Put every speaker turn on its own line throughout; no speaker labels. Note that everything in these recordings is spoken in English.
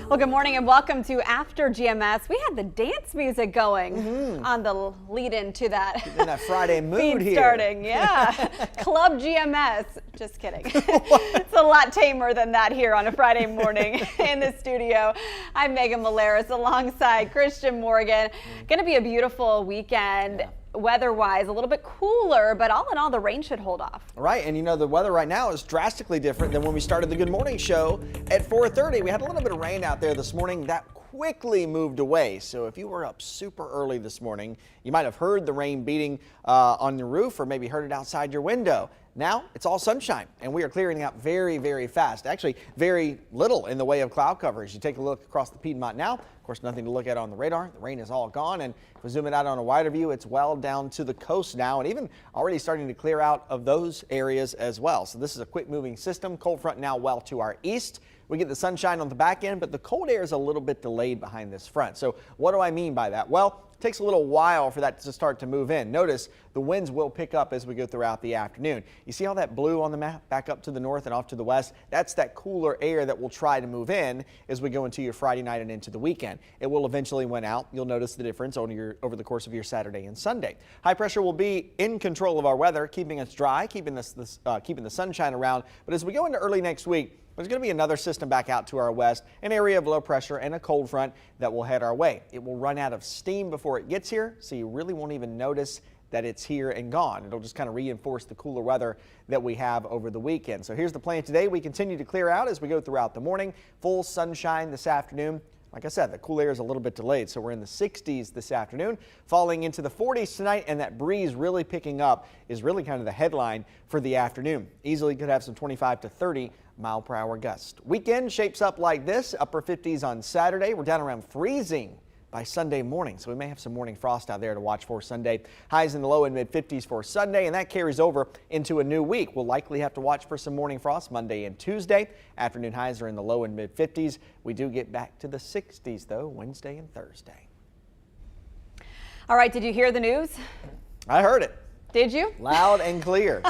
Well, good morning and welcome to After GMS. We had the dance music going on the lead-in to that.
In that Friday mood here.
Starting, yeah. Club GMS. Just kidding. It's a lot tamer than that here on a Friday morning in the studio. I'm Megan Malaris alongside Christian Morgan. Going to be a beautiful weekend. Yeah. Weather-wise, a little bit cooler, but all in all, the rain should hold off.
Right, and you know, the weather right now is drastically different than when we started the Good Morning Show at 4:30. We had a little bit of rain out there this morning. That quickly moved away. So if you were up super early this morning, you might have heard the rain beating on the roof or maybe heard it outside your window. Now it's all sunshine, and we are clearing out very, very fast. Actually, very little in the way of cloud cover. As you take a look across the Piedmont now, of course, nothing to look at on the radar. The rain is all gone, and if we zoom it out on a wider view, it's well down to the coast now, and even already starting to clear out of those areas as well. So this is a quick moving system. Cold front now well to our east. We get the sunshine on the back end, but the cold air is a little bit delayed behind this front. So what do I mean by that? Well, it takes a little while for that to start to move in. Notice the winds will pick up as we go throughout the afternoon. You see all that blue on the map back up to the north and off to the west? That's that cooler air that will try to move in as we go into your Friday night and into the weekend. It will eventually win out. You'll notice the difference over the course of your Saturday and Sunday. High pressure will be in control of our weather, keeping us dry, keeping the sunshine around. But as we go into early next week, there's going to be another system back out to our west, an area of low pressure and a cold front that will head our way. It will run out of steam before it gets here, so you really won't even notice that it's here and gone. It'll just kind of reinforce the cooler weather that we have over the weekend. So here's the plan today. We continue to clear out as we go throughout the morning. Full sunshine this afternoon. Like I said, the cool air is a little bit delayed, so we're in the 60s this afternoon, falling into the 40s tonight, and that breeze really picking up is really kind of the headline for the afternoon. Easily could have some 25 to 30 mile per hour gusts. Weekend shapes up like this, upper 50s on Saturday. We're down around freezing by Sunday morning, so we may have some morning frost out there to watch for Sunday. Highs in the low and mid 50s for Sunday, and that carries over into a new week. We'll likely have to watch for some morning frost Monday and Tuesday. Afternoon highs are in the low and mid 50s. We do get back to the 60s though Wednesday and Thursday.
All right, did you hear the news?
I heard it.
Did you?
Loud and clear.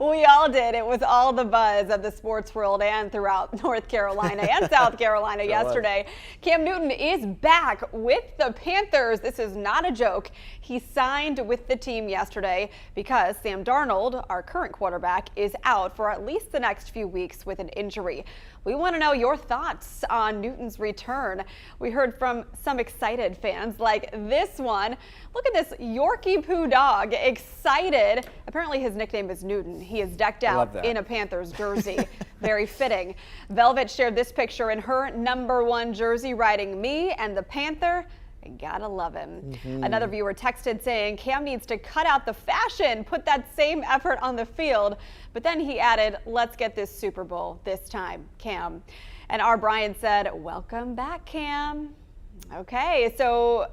We all did. It was all the buzz of the sports world and throughout North Carolina and South Carolina yesterday. Cam Newton is back with the Panthers. This is not a joke. He signed with the team yesterday because Sam Darnold, our current quarterback, is out for at least the next few weeks with an injury. We want to know your thoughts on Newton's return. We heard from some excited fans like this one. Look at this Yorkie Poo dog, excited. Apparently his nickname is Newton. He is decked out in a Panthers jersey. Very fitting. Velvet shared this picture in her #1 jersey riding me and the Panther. Gotta love him. Another viewer texted saying Cam needs to cut out the fashion, put that same effort on the field. But then he added, let's get this Super Bowl this time, Cam. And our Brian said, welcome back, Cam. Okay, so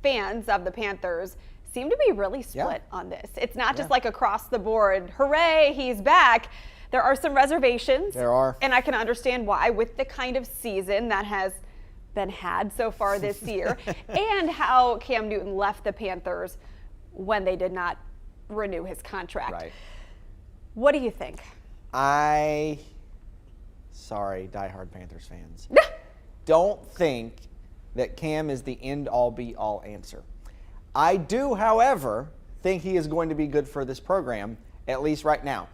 fans of the Panthers seem to be really split on this. It's not just like across the board, hooray, he's back. There are some reservations.
There are.
And I can understand why with the kind of season that has been had so far this year and how Cam Newton left the Panthers when they did not renew his contract.
Right.
What do you think?
Sorry, diehard Panthers fans, don't think that Cam is the end-all be-all answer. I do, however, think he is going to be good for this program, at least right now.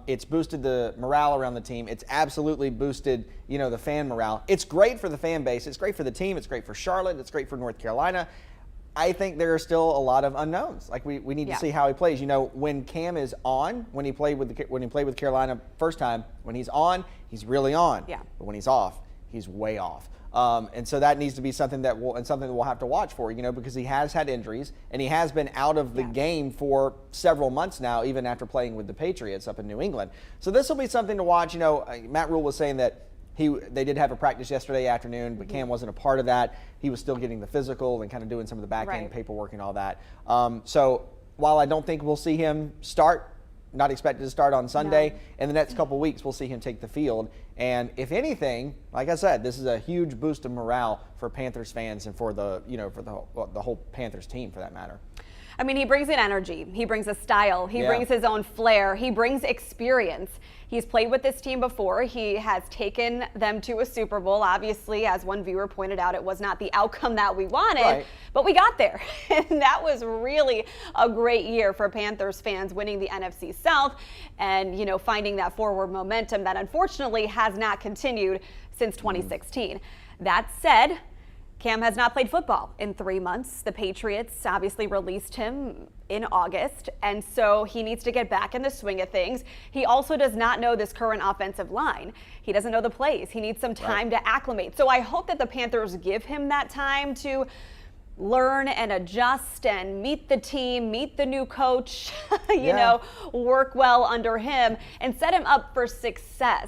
It's boosted the morale around the team. It's absolutely boosted, the fan morale. It's great for the fan base. It's great for the team. It's great for Charlotte. It's great for North Carolina. I think there are still a lot of unknowns. Like we need to see how he plays. When Cam is on, when he played with Carolina first time, when he's on, he's really on.
Yeah.
But when he's off, he's way off. And so that needs to be something that we'll have to watch for, because he has had injuries and he has been out of the game for several months now, even after playing with the Patriots up in New England. So this will be something to watch. Matt Rule was saying that they did have a practice yesterday afternoon, but Cam wasn't a part of that. He was still getting the physical and kind of doing some of the back end paperwork and all that. So while I don't think we'll see him start, not expected to start on Sunday. In the next couple weeks, we'll see him take the field. And if anything, like I said, this is a huge boost of morale for Panthers fans and for the whole Panthers team for that matter.
I mean, he brings in energy. He brings a style. He brings his own flair. He brings experience. He's played with this team before. He has taken them to a Super Bowl. Obviously, as one viewer pointed out, it was not the outcome that we wanted, but we got there. And that was really a great year for Panthers fans, winning the NFC South and, you know, finding that forward momentum that unfortunately has not continued since 2016. That said, Cam has not played football in 3 months. The Patriots obviously released him in August, and so he needs to get back in the swing of things. He also does not know this current offensive line. He doesn't know the plays. He needs some time to acclimate. So I hope that the Panthers give him that time to learn and adjust and meet the team, meet the new coach, you know, work well under him and set him up for success.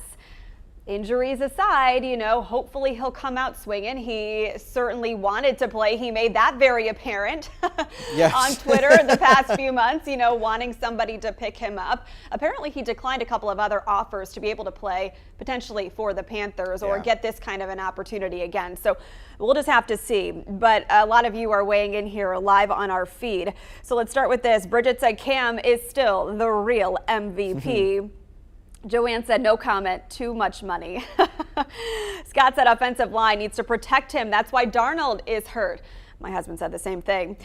Injuries aside, you know, hopefully he'll come out swinging. He certainly wanted to play. He made that very apparent on Twitter the past few months, you know, wanting somebody to pick him up. Apparently he declined a couple of other offers to be able to play potentially for the Panthers or get this kind of an opportunity again. So we'll just have to see. But a lot of you are weighing in here live on our feed. So let's start with this. Bridget said Cam is still the real MVP. Joanne said, no comment, too much money. Scott said, offensive line needs to protect him. That's why Darnold is hurt. My husband said the same thing.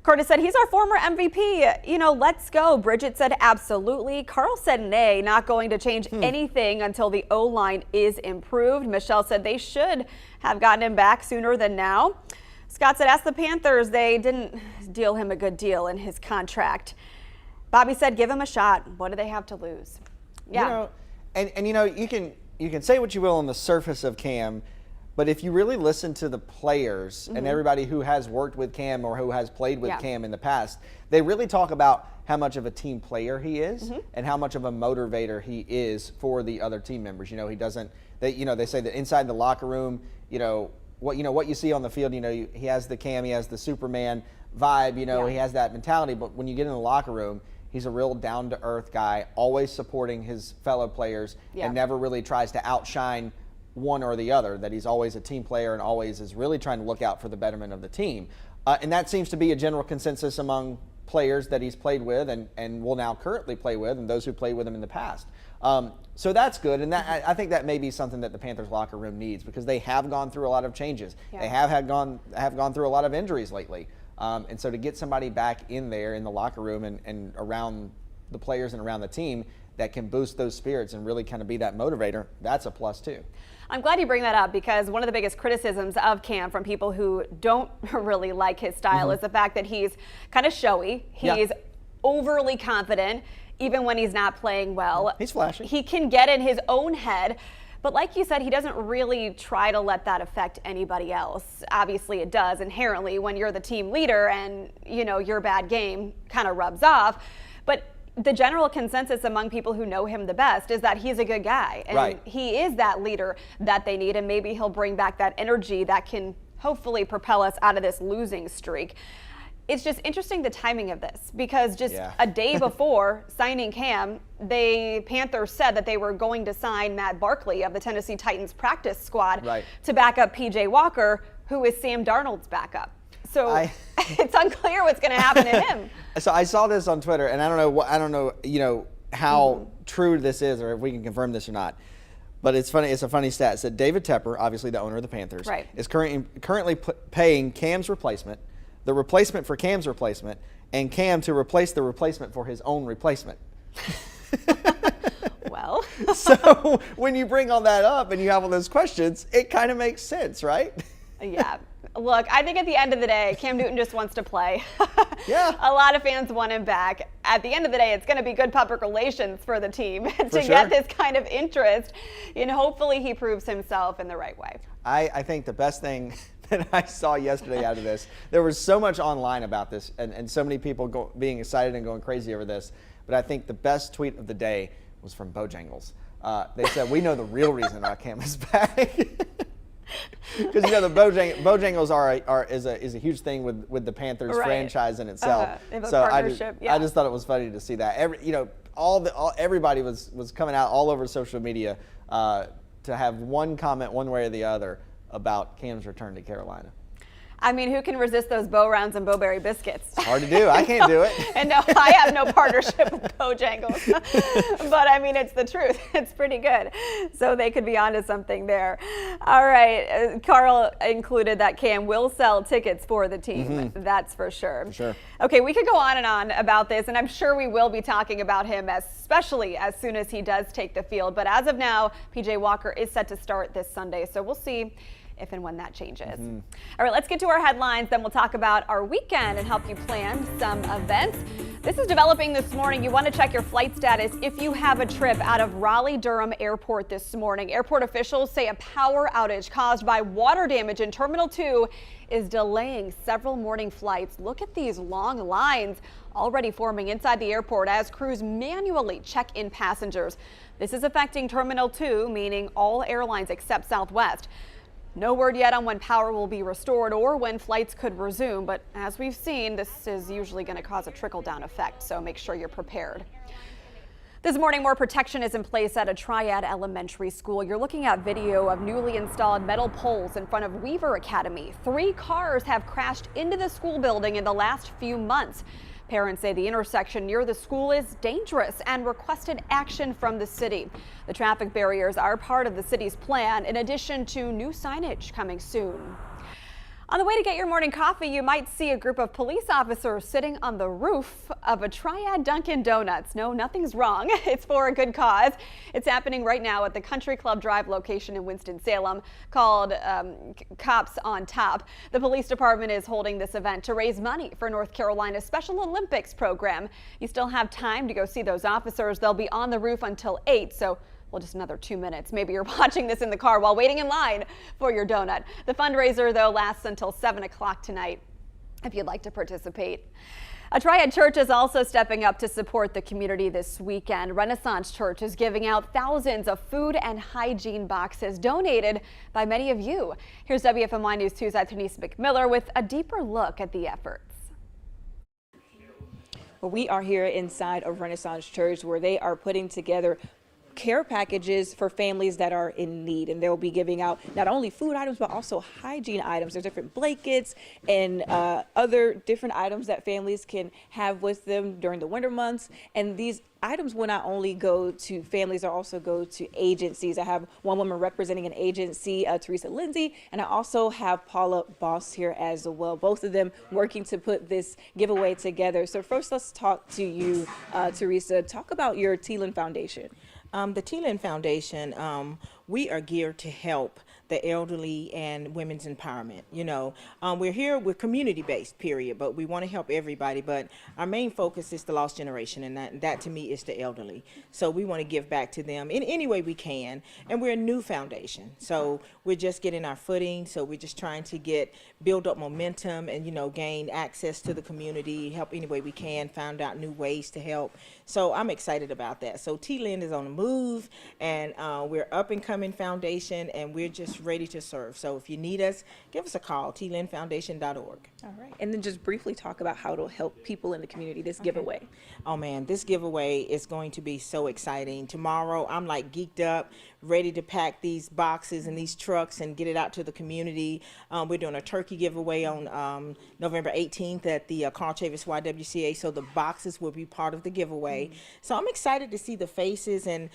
Curtis said, he's our former MVP. You know, let's go. Bridget said, absolutely. Carl said, nay, not going to change anything until the O-line is improved. Michelle said they should have gotten him back sooner than now. Scott said, ask the Panthers. They didn't deal him a good deal in his contract. Bobby said, give him a shot. What do they have to lose?
You know, and you know, you can say what you will on the surface of Cam, but if you really listen to the players and everybody who has worked with Cam or who has played with Cam in the past, they really talk about how much of a team player he is and how much of a motivator he is for the other team members. You know, he doesn't. They say that inside the locker room, what you see on the field. You know, he has the Cam, he has the Superman vibe. You know, he has that mentality. But when you get in the locker room, he's a real down-to-earth guy, always supporting his fellow players and never really tries to outshine one or the other, that he's always a team player and always is really trying to look out for the betterment of the team. And that seems to be a general consensus among players that he's played with and will now currently play with and those who played with him in the past. So that's good, and that I think that may be something that the Panthers locker room needs because they have gone through a lot of changes. They have gone through a lot of injuries lately. And so to get somebody back in there in the locker room and around the players and around the team that can boost those spirits and really kind of be that motivator, that's a plus too.
I'm glad you bring that up because one of the biggest criticisms of Cam from people who don't really like his style is the fact that he's kind of showy. He's overly confident even when he's not playing well.
He's flashy.
He can get in his own head. But like you said, he doesn't really try to let that affect anybody else. Obviously it does inherently when you're the team leader and, you know, your bad game kind of rubs off. But the general consensus among people who know him the best is that he's a good guy. And he is that leader that they need. And maybe he'll bring back that energy that can hopefully propel us out of this losing streak. It's just interesting the timing of this because just a day before signing Cam, the Panthers said that they were going to sign Matt Barkley of the Tennessee Titans practice squad to back up P.J. Walker, who is Sam Darnold's backup. So it's unclear what's going to happen to him.
So I saw this on Twitter, and I don't know, how true this is or if we can confirm this or not. But it's funny. It's a funny stat. It said David Tepper, obviously the owner of the Panthers, is currently paying Cam's replacement, the replacement for Cam's replacement, and Cam to replace the replacement for his own replacement.
Well.
So when you bring all that up and you have all those questions, it kind of makes sense, right?
Yeah. Look, I think at the end of the day, Cam Newton just wants to play. A lot of fans want him back. At the end of the day, it's going to be good public relations for the team to get this kind of interest. And hopefully he proves himself in the right way.
I think the best thing that I saw yesterday out of this, there was so much online about this and so many people being excited and going crazy over this. But I think the best tweet of the day was from Bojangles. They said, we know the real reason why Cam is back. Because the Bojangles is a huge thing with the Panthers franchise in itself. So I just thought it was funny to see that. Everybody was coming out all over social media to have one comment one way or the other about Cam's return to Carolina.
I mean, who can resist those Bo Rounds and Bo-Berry biscuits?
Hard to do. I can't do it.
Hard to do. I can't do it.
It's hard to do. I can't do it.
And no, I have no partnership with Bojangles. But I mean, it's the truth. It's pretty good. So they could be onto something there. All right. Carl included that Cam will sell tickets for the team. That's for sure. Okay, we could go on and on about this, and I'm sure we will be talking about him, especially as soon as he does take the field. But as of now, PJ Walker is set to start this Sunday. So we'll see if and when that changes. All right, let's get to our headlines. Then we'll talk about our weekend and help you plan some events. This is developing this morning. You want to check your flight status if you have a trip out of Raleigh-Durham Airport this morning. Airport officials say a power outage caused by water damage in Terminal 2 is delaying several morning flights. Look at these long lines already forming inside the airport as crews manually check in passengers. This is affecting Terminal 2, meaning all airlines except Southwest. No word yet on when power will be restored or when flights could resume, but as we've seen, this is usually going to cause a trickle-down effect, so make sure you're prepared. This morning, more protection is in place at a Triad elementary school. You're looking at video of newly installed metal poles in front of Weaver Academy. 3 cars have crashed into the school building in the last few months. Parents say the intersection near the school is dangerous and requested action from the city. The traffic barriers are part of the city's plan, in addition to new signage coming soon. On the way to get your morning coffee, you might see a group of police officers sitting on the roof of a Triad Dunkin' Donuts. No, nothing's wrong. It's for a good cause. It's happening right now at the Country Club Drive location in Winston-Salem called Cops on Top. The police department is holding this event to raise money for North Carolina's Special Olympics program. You still have time to go see those officers. They'll be on the roof until 8, so well, just another 2 minutes. Maybe you're watching this in the car while waiting in line for your donut. The fundraiser, though, lasts until 7 o'clock tonight if you'd like to participate. A Triad church is also stepping up to support the community this weekend. Renaissance Church is giving out thousands of food and hygiene boxes donated by many of you. Here's WFMY News 2's Denise McMiller with a deeper look at the efforts.
Well, we are here inside of Renaissance Church where they are putting together care packages for families that are in need, and they'll be giving out not only food items but also hygiene items. There's different blankets and other different items that families can have with them during the winter months, and these items will not only go to families, they also go to agencies. I have one woman representing an agency, Teresa Lindsay, and I also have Paula Boss here as well, both of them working to put this giveaway together. So first, let's talk to you, Teresa. Talk about your Teelan Foundation.
The Teelan Foundation, we are geared to help the elderly and women's empowerment. You know, we're here, we're community-based, period, but we want to help everybody. But our main focus is the lost generation, and that to me is the elderly. So we want to give back to them in any way we can. And we're a new foundation, so we're just getting our footing. So we're just trying to build up momentum and, you know, gain access to the community, help any way we can, find out new ways to help. So I'm excited about that. So Teelan is on the move, and we're up and coming foundation, and we're just ready to serve. So if you need us, give us a call, teelanfoundation.org.
All right. And then just briefly talk about how to help people in the community, this giveaway.
Oh man, this giveaway is going to be so exciting. Tomorrow, I'm like geeked up, ready to pack these boxes and these trucks and get it out to the community. We're doing a turkey giveaway on November 18th at the Carl Chavis YWCA, so the boxes will be part of the giveaway. So I'm excited to see the faces, and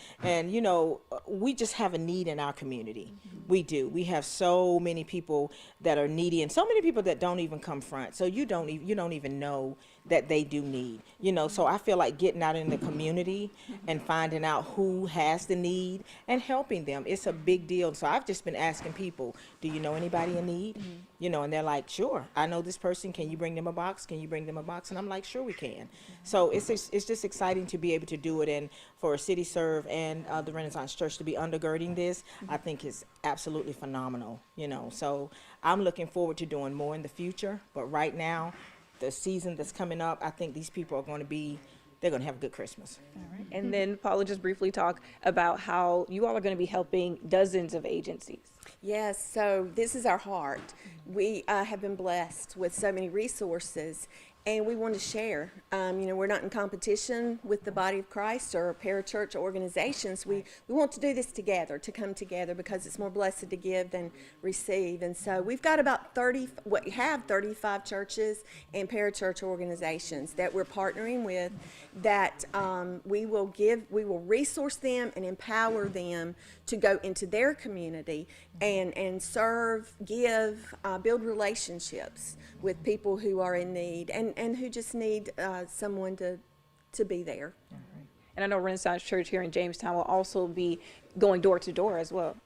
you know, we just have a need in our community. We do. We have so many people that are needy, and so many people that don't even come front. So you don't even know that they do need, you know. So I feel like getting out in the community and finding out who has the need and helping them, it's a big deal. So I've just been asking people, do you know anybody in need? You know, and they're like, sure, I know this person, can you bring them a box? Can you bring them a box? And I'm like, sure we can. So it's just exciting to be able to do it, and for City Serve and the Renaissance Church to be undergirding this, I think is absolutely phenomenal, you know. So I'm looking forward to doing more in the future, but right now, the season that's coming up, I think these people are going to they're going to have a good Christmas.
All right. And then Paula, just briefly talk about how you all are going to be helping dozens of agencies.
Yes, so this is our heart. We have been blessed with so many resources, and we want to share. We're not in competition with the body of Christ or parachurch organizations. We want to do this together, to come together, because it's more blessed to give than receive. And so we've got about 35 churches and parachurch organizations that we're partnering with, that we will resource them and empower them to go into their community and serve, give, build relationships with people who are in need and who just need someone to be there.
And I know Renaissance Church here in Jamestown will also be going door to door as well.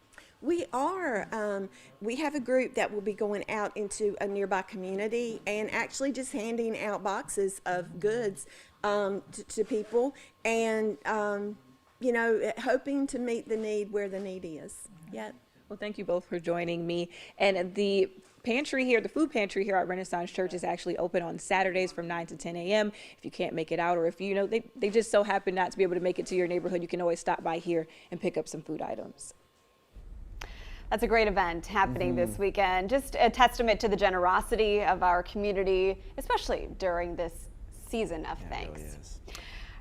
We are. We have a group that will be going out into a nearby community and actually just handing out boxes of goods to people, and hoping to meet the need where the need is. Yeah.
Well, thank you both for joining me. And the pantry here, the food pantry here at Renaissance Church is actually open on Saturdays from 9 to 10 a.m. If you can't make it out, or if they just so happen not to be able to make it to your neighborhood, you can always stop by here and pick up some food items.
That's a great event happening this weekend. Just a testament to the generosity of our community, especially during this season of thanks.
It really is.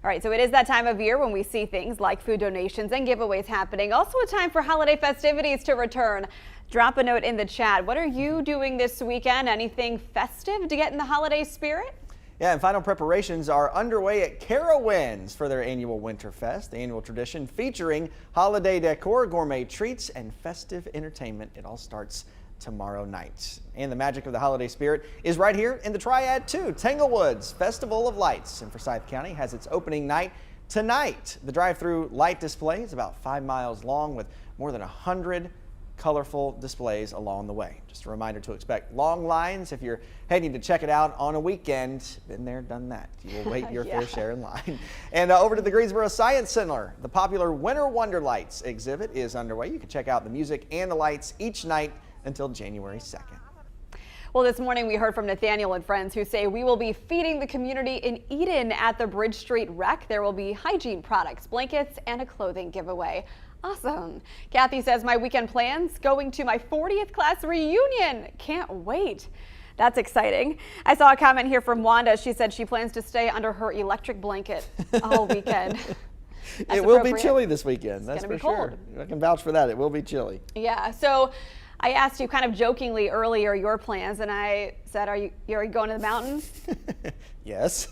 All right, so it is that time of year when we see things like food donations and giveaways happening. Also a time for holiday festivities to return. Drop a note in the chat. What are you doing this weekend? Anything festive to get in the holiday spirit?
Yeah, and final preparations are underway at Carowinds for their annual Winterfest, the annual tradition featuring holiday decor, gourmet treats, and festive entertainment. It all starts tomorrow night. And the magic of the holiday spirit is right here in the Triad too. Tanglewood's Festival of Lights in Forsyth County has its opening night tonight. The drive-through light display is about 5 miles long with more than 100 colorful displays along the way. Just a reminder to expect long lines if you're heading to check it out on a weekend. Been there, done that. You will wait your fair share in line. And over to the Greensboro Science Center. The popular Winter Wonder Lights exhibit is underway. You can check out the music and the lights each night until January 2nd.
Well, this morning we heard from Nathaniel and friends who say we will be feeding the community in Eden at the Bridge Street Rec. There will be hygiene products, blankets, and a clothing giveaway. Awesome. Kathy says my weekend plans, going to my 40th class reunion. Can't wait. That's exciting. I saw a comment here from Wanda. She said she plans to stay under her electric blanket all weekend.
It will be chilly this weekend. That's for sure. I can vouch for that. It will be chilly.
Yeah. So I asked you kind of jokingly earlier your plans, and I said, are you going to the mountains?
Yes.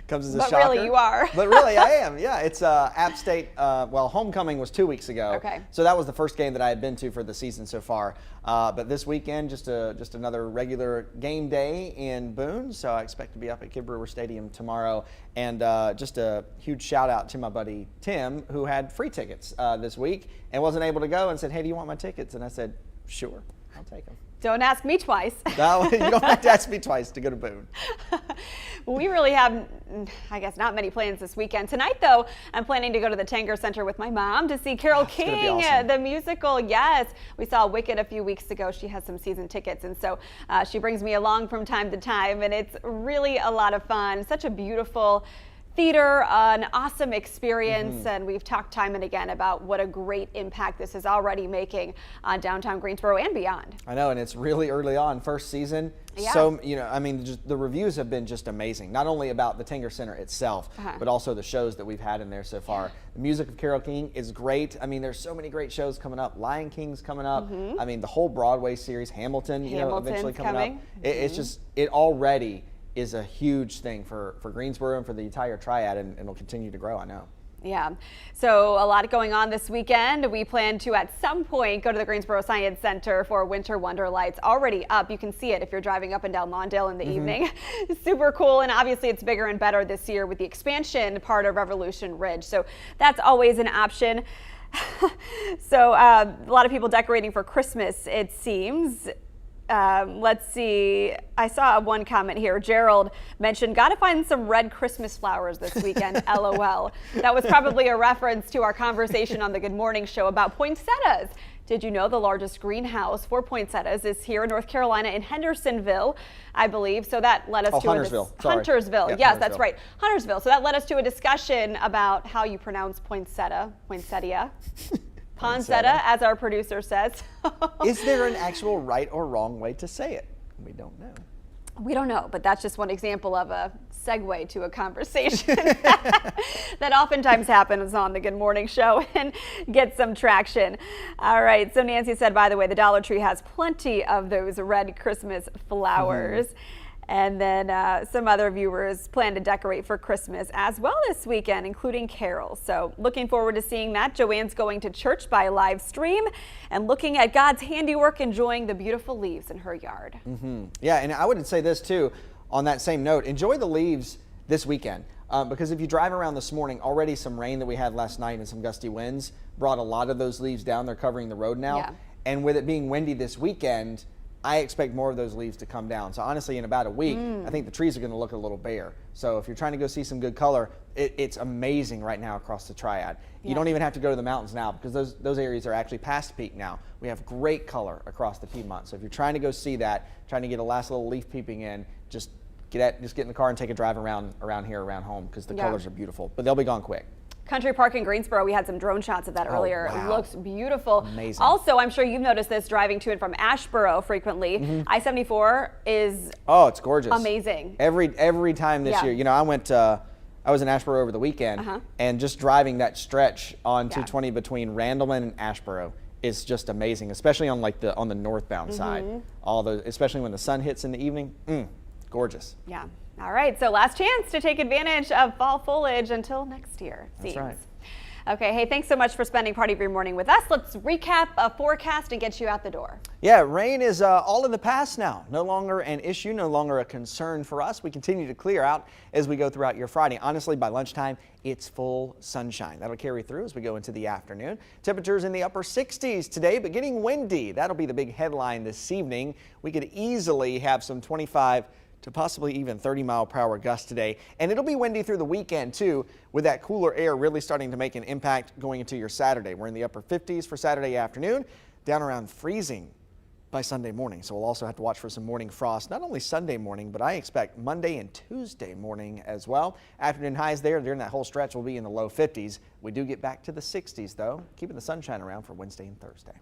Comes as a
shocker.
But
really you are.
But really I am. Yeah, it's App State. Well, homecoming was 2 weeks ago.
Okay.
So that was the first game that I had been to for the season so far. But this weekend, just another regular game day in Boone. So I expect to be up at Kid Brewer Stadium tomorrow. And just a huge shout out to my buddy Tim, who had free tickets this week and wasn't able to go, and said, hey, do you want my tickets? And I said, sure, I'll take them.
Don't ask me twice.
No, you don't have to ask me twice to go to Boone.
We really have, I guess, not many plans this weekend. Tonight, though, I'm planning to go to the Tanger Center with my mom to see Carole King,
awesome.
The musical. Yes, we saw Wicked a few weeks ago. She has some season tickets, and so she brings me along from time to time, and it's really a lot of fun. Such a beautiful theater, an awesome experience, and we've talked time and again about what a great impact this is already making on downtown Greensboro and beyond.
I know, and it's really early on, first season.
Yeah.
So, I mean, just the reviews have been just amazing, not only about the Tanger Center itself, but also the shows that we've had in there so far. The music of Carole King is great. I mean, there's so many great shows coming up. Lion King's coming up. I mean, the whole Broadway series, Hamilton, eventually coming up. It's just, it already is a huge thing for Greensboro and for the entire Triad, and it'll continue to grow, I know.
Yeah, so a lot going on this weekend. We plan to at some point go to the Greensboro Science Center for Winter Wonder Lights. Already up, you can see it if you're driving up and down Lawndale in the evening. Super cool, and obviously it's bigger and better this year with the expansion part of Revolution Ridge, so that's always an option. So a lot of people decorating for Christmas, it seems. Let's see. I saw one comment here. Gerald mentioned, gotta find some red Christmas flowers this weekend, LOL. That was probably a reference to our conversation on the Good Morning Show about poinsettias. Did you know the largest greenhouse for poinsettias is here in North Carolina in Hendersonville, I believe. So that led us to
Huntersville.
Huntersville.
Yep,
yes,
Huntersville.
that's right. Huntersville. So that led us to a discussion about how you pronounce poinsettia. Poinsettia, as our producer says.
Is there an actual right or wrong way to say it? We don't know.
We don't know, but that's just one example of a segue to a conversation that oftentimes happens on the Good Morning Show and gets some traction. All right, so Nancy said, by the way, the Dollar Tree has plenty of those red Christmas flowers. And then some other viewers plan to decorate for Christmas as well this weekend, including carols. So looking forward to seeing that. Joanne's going to church by live stream and looking at God's handiwork, enjoying the beautiful leaves in her yard.
Yeah, and I would say this too, on that same note, enjoy the leaves this weekend. Because if you drive around this morning, already some rain that we had last night and some gusty winds brought a lot of those leaves down. They're covering the road now.
Yeah.
And with it being windy this weekend, I expect more of those leaves to come down. So honestly, in about a week, I think the trees are going to look a little bare. So if you're trying to go see some good color, it's amazing right now across the Triad. You don't even have to go to the mountains now because those areas are actually past peak now. We have great color across the Piedmont. So if you're trying to go see that, trying to get a last little leaf peeping in, just get in the car and take a drive around here, around home, because the colors are beautiful. But they'll be gone quick.
Country Park in Greensboro, we had some drone shots of that earlier.
Wow.
It looks beautiful.
Amazing.
Also, I'm sure you've noticed this driving to and from Asheboro frequently. I-74 is
it's gorgeous.
amazing.
Every time this year. You know, I was in Asheboro over the weekend, and just driving that stretch on 220 between Randleman and Asheboro is just amazing, especially on on the northbound side. Especially when the sun hits in the evening. Gorgeous.
Yeah. All right, so last chance to take advantage of fall foliage until next year.
That's right.
Okay, hey, thanks so much for spending part of your morning with us. Let's recap a forecast and get you out the door.
Yeah, rain is all in the past now. No longer an issue, no longer a concern for us. We continue to clear out as we go throughout your Friday. Honestly, by lunchtime, it's full sunshine. That'll carry through as we go into the afternoon. Temperatures in the upper 60s today, but getting windy. That'll be the big headline this evening. We could easily have some 25 to possibly even 30-mile-per-hour gusts today. And it'll be windy through the weekend, too, with that cooler air really starting to make an impact going into your Saturday. We're in the upper 50s for Saturday afternoon, down around freezing by Sunday morning. So we'll also have to watch for some morning frost, not only Sunday morning, but I expect Monday and Tuesday morning as well. Afternoon highs there during that whole stretch will be in the low 50s. We do get back to the 60s, though, keeping the sunshine around for Wednesday and Thursday.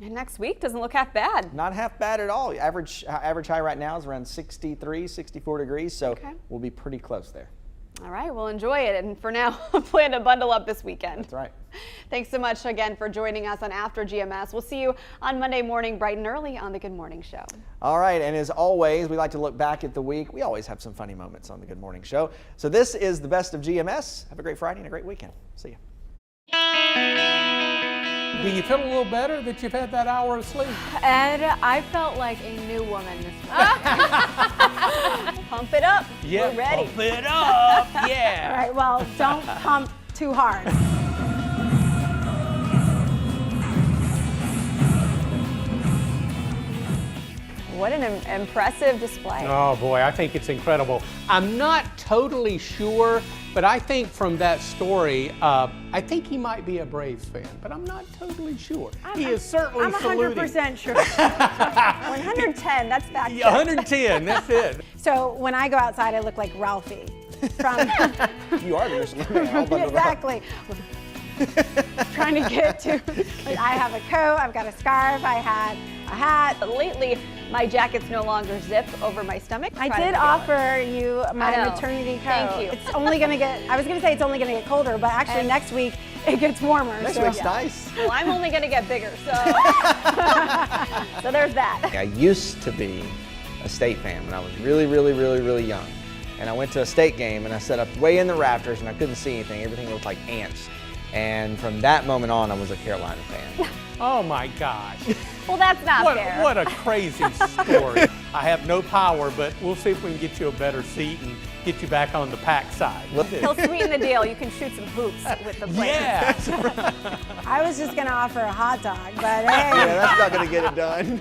And next week doesn't look half bad.
Not half bad at all. Average high right now is around 63, 64 degrees, so we'll be pretty close there.
All right, well, enjoy it. And for now, plan to bundle up this weekend.
That's right.
Thanks so much again for joining us on After GMS. We'll see you on Monday morning, bright and early on the Good Morning Show.
All right, and as always, we like to look back at the week. We always have some funny moments on the Good Morning Show. So this is the best of GMS. Have a great Friday and a great weekend. See you.
Do you feel a little better that you've had that hour of sleep?
Ed, I felt like a new woman this morning. Pump it up.
Yeah,
we're ready.
pump it up. Yeah.
All right, well, don't pump too hard.
What an impressive display.
Oh boy, I think it's incredible. I'm not totally sure, but I think from that story, I think he might be a Braves fan, but I'm not totally sure. He is certainly
I'm
saluting.
100% sure.
110, that's fact.
Yeah, 110, that's it.
So when I go outside, I look like Ralphie. From
You are the Michelin Man, all bundled up.
exactly. Trying to get to, I have a coat, I've got a scarf, I had a hat.
Lately, my jacket's no longer zipped over my stomach.
I
Try to
did
feel it.
offer you my
I know.
maternity coat.
Thank you.
It's only going to get, I was going to say it's only going to get colder, but actually
And-
next week it gets warmer.
Next
so.
week's nice.
Well, I'm only going to get bigger, so so there's that.
I used to be a State fan when I was really young. And I went to a State game and I sat up way in the rafters and I couldn't see anything. Everything looked like ants. And from that moment on, I was a Carolina fan.
Oh my gosh.
Well, that's not fair.
What a crazy story. I have no power, but we'll see if we can get you a better seat and get you back on the pack side.
He'll sweeten the deal. You can shoot some hoops with the players.
Yeah.
I was just going to offer a hot dog, but hey.
Yeah, that's not going to get it done.